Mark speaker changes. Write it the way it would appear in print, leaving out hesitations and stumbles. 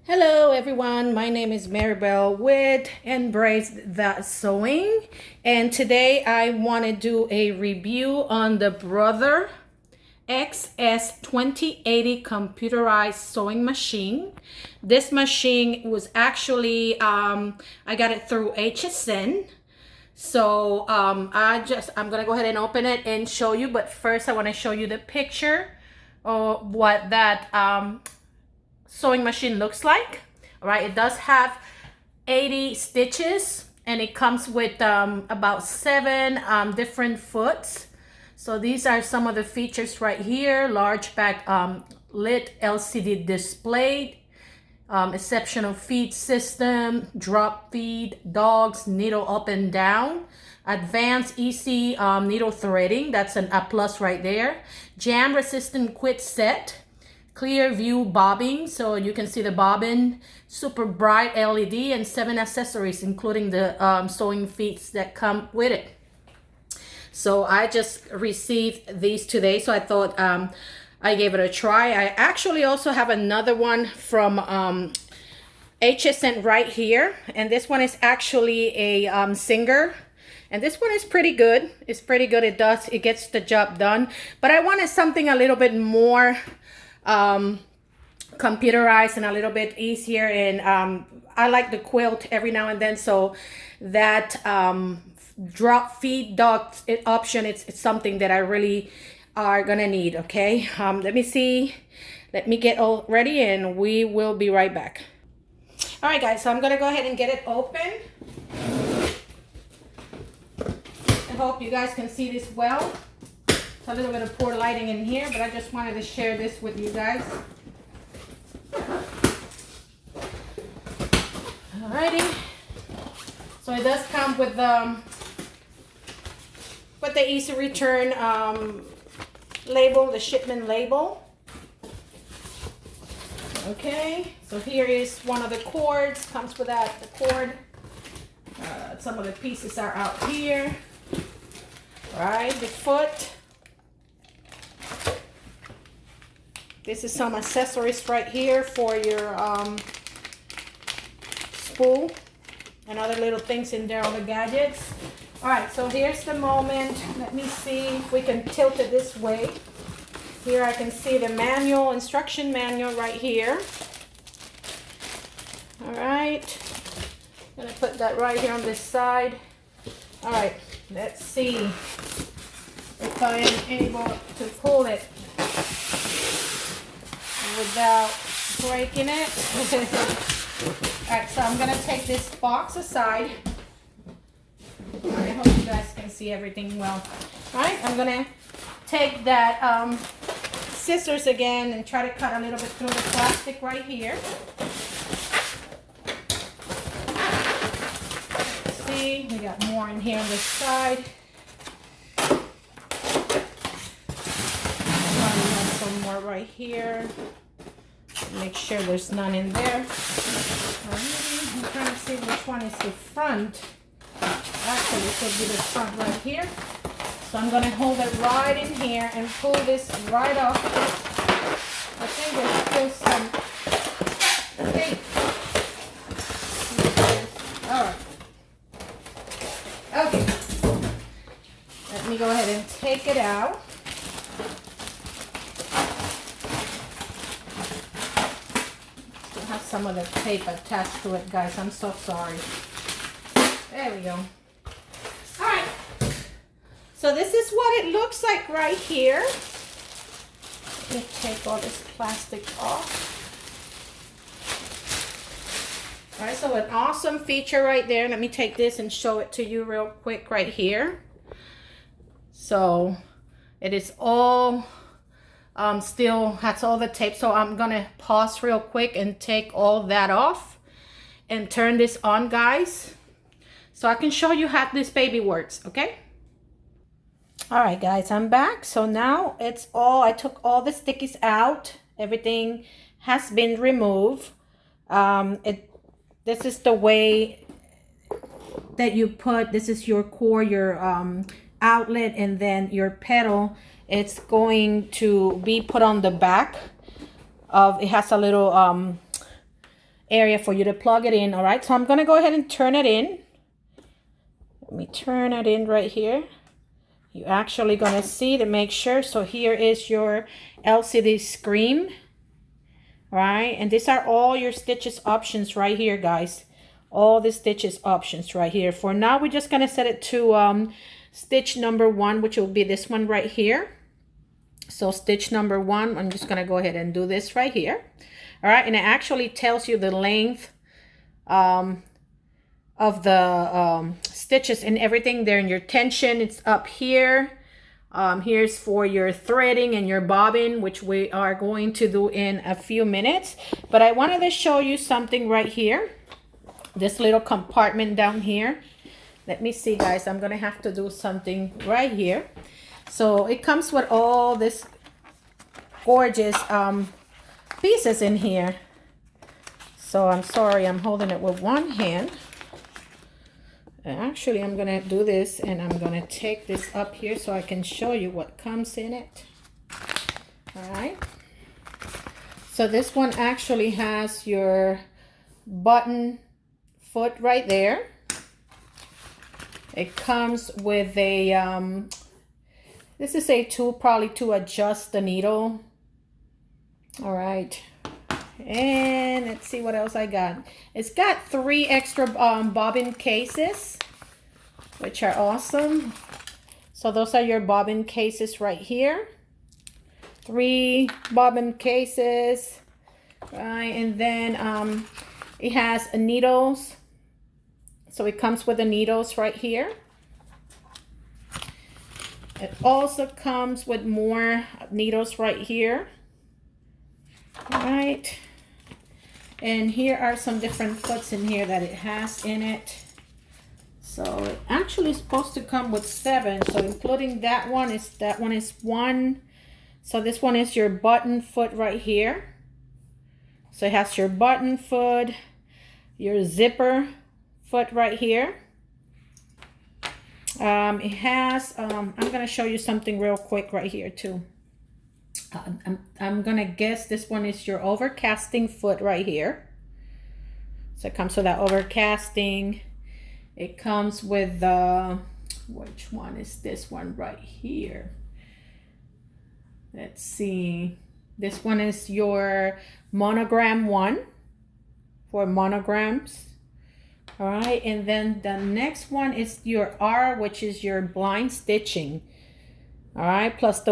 Speaker 1: Hello everyone, my name is Maribel with Embrace That Sewing, and today I want to do a review on the Brother XS2080 computerized sewing machine. This machine was actually I got it through HSN. So I'm gonna go ahead and open it and show you, but first I want to show you the picture of what that sewing machine looks like. All right, it does have 80 stitches and it comes with about 7 different foots. So these are some of the features right here: large back lit LCD display, exceptional feed system, drop feed, dogs, needle up and down, advanced easy needle threading, that's a plus right there, jam resistant quit set, clear view bobbing, so you can see the bobbin, super bright LED, and 7 accessories including the sewing feet that come with it. So I just received these today, so I thought I gave it a try. I actually also have another one from HSN right here, and this one is actually a Singer, and this one is pretty good. It's pretty good. It gets the job done, but I wanted something a little bit more computerized and a little bit easier, and I like the quilt every now and then, so that drop feed dog option, it's something that I really are gonna need. Okay, let me get all ready and we will be right back. All right guys, so I'm gonna go ahead and get it open. I hope you guys can see this well. A little bit of poor lighting in here, but I just wanted to share this with you guys. Alrighty, so it does come with the easy return label, the shipment label. Okay, so here is one of the cords. Comes with that, the cord. Some of the pieces are out here. All right, the foot. This is some accessories right here for your spool and other little things in there, all the gadgets. All right, so here's the moment. Let me see if we can tilt it this way. Here I can see the manual, instruction manual right here. All right, I'm gonna put that right here on this side. All right, let's see if I am able to pull it without breaking it. All right, so I'm gonna take this box aside. All right, I hope you guys can see everything well. All right, I'm gonna take that scissors again and try to cut a little bit through the plastic right here. Let's see, we got more in here on this side. Some more right here. Make sure there's none in there. I'm trying to see which one is the front. Actually, it could be the front right here. So I'm going to hold it right in here and pull this right off. I think there's still some tape. All right. Okay. Let me go ahead and take it out. Some of the tape attached to it, guys. I'm so sorry. There we go. All right. So this is what it looks like right here. Let me take all this plastic off. All right, so an awesome feature right there. Let me take this and show it to you real quick right here. So it is all still has all the tape, so I'm gonna pause real quick and take all that off and turn this on, guys, so I can show you how this baby works. Okay, all right guys, I'm back. So now it's all, I took all the stickies out, everything has been removed. This is the way that you put, this is your core, your outlet, and then your pedal. It's going to be put on the back of, it has a little area for you to plug it in. All right, so I'm gonna go ahead and turn it in. Let me turn it in right here. You're actually gonna see to make sure. So here is your LCD screen. All right, and these are all your stitches options right here, guys. All the stitches options right here. For now, we're just gonna set it to stitch number 1, which will be this one right here. So stitch number 1, I'm just gonna go ahead and do this right here. All right, and it actually tells you the length of the stitches and everything there, and your tension, it's up here. Here's for your threading and your bobbin, which we are going to do in a few minutes. But I wanted to show you something right here. This little compartment down here. Let me see, guys. I'm gonna have to do something right here. So it comes with all this gorgeous pieces in here. So I'm sorry, I'm holding it with one hand. Actually, I'm gonna do this, and I'm gonna take this up here so I can show you what comes in it. All right. So this one actually has your button foot right there. It comes with a this is a tool probably to adjust the needle. All right, and let's see what else I got. It's got 3 extra bobbin cases, which are awesome. So those are your bobbin cases right here. 3 bobbin cases, right? And then it has needles. So it comes with the needles right here. It also comes with more needles right here. All right. And here are some different foots in here that it has in it. So it actually is supposed to come with 7. So including that one is 1. So this one is your button foot right here. So it has your button foot, your zipper foot right here. It has I'm gonna show you something real quick right here too. I'm gonna guess this one is your overcasting foot right here. So it comes with that overcasting. It comes with which one is this one right here? Let's see. This one is your monogram one for monograms. All right, and then the next one is your R, which is your blind stitching. All right, plus the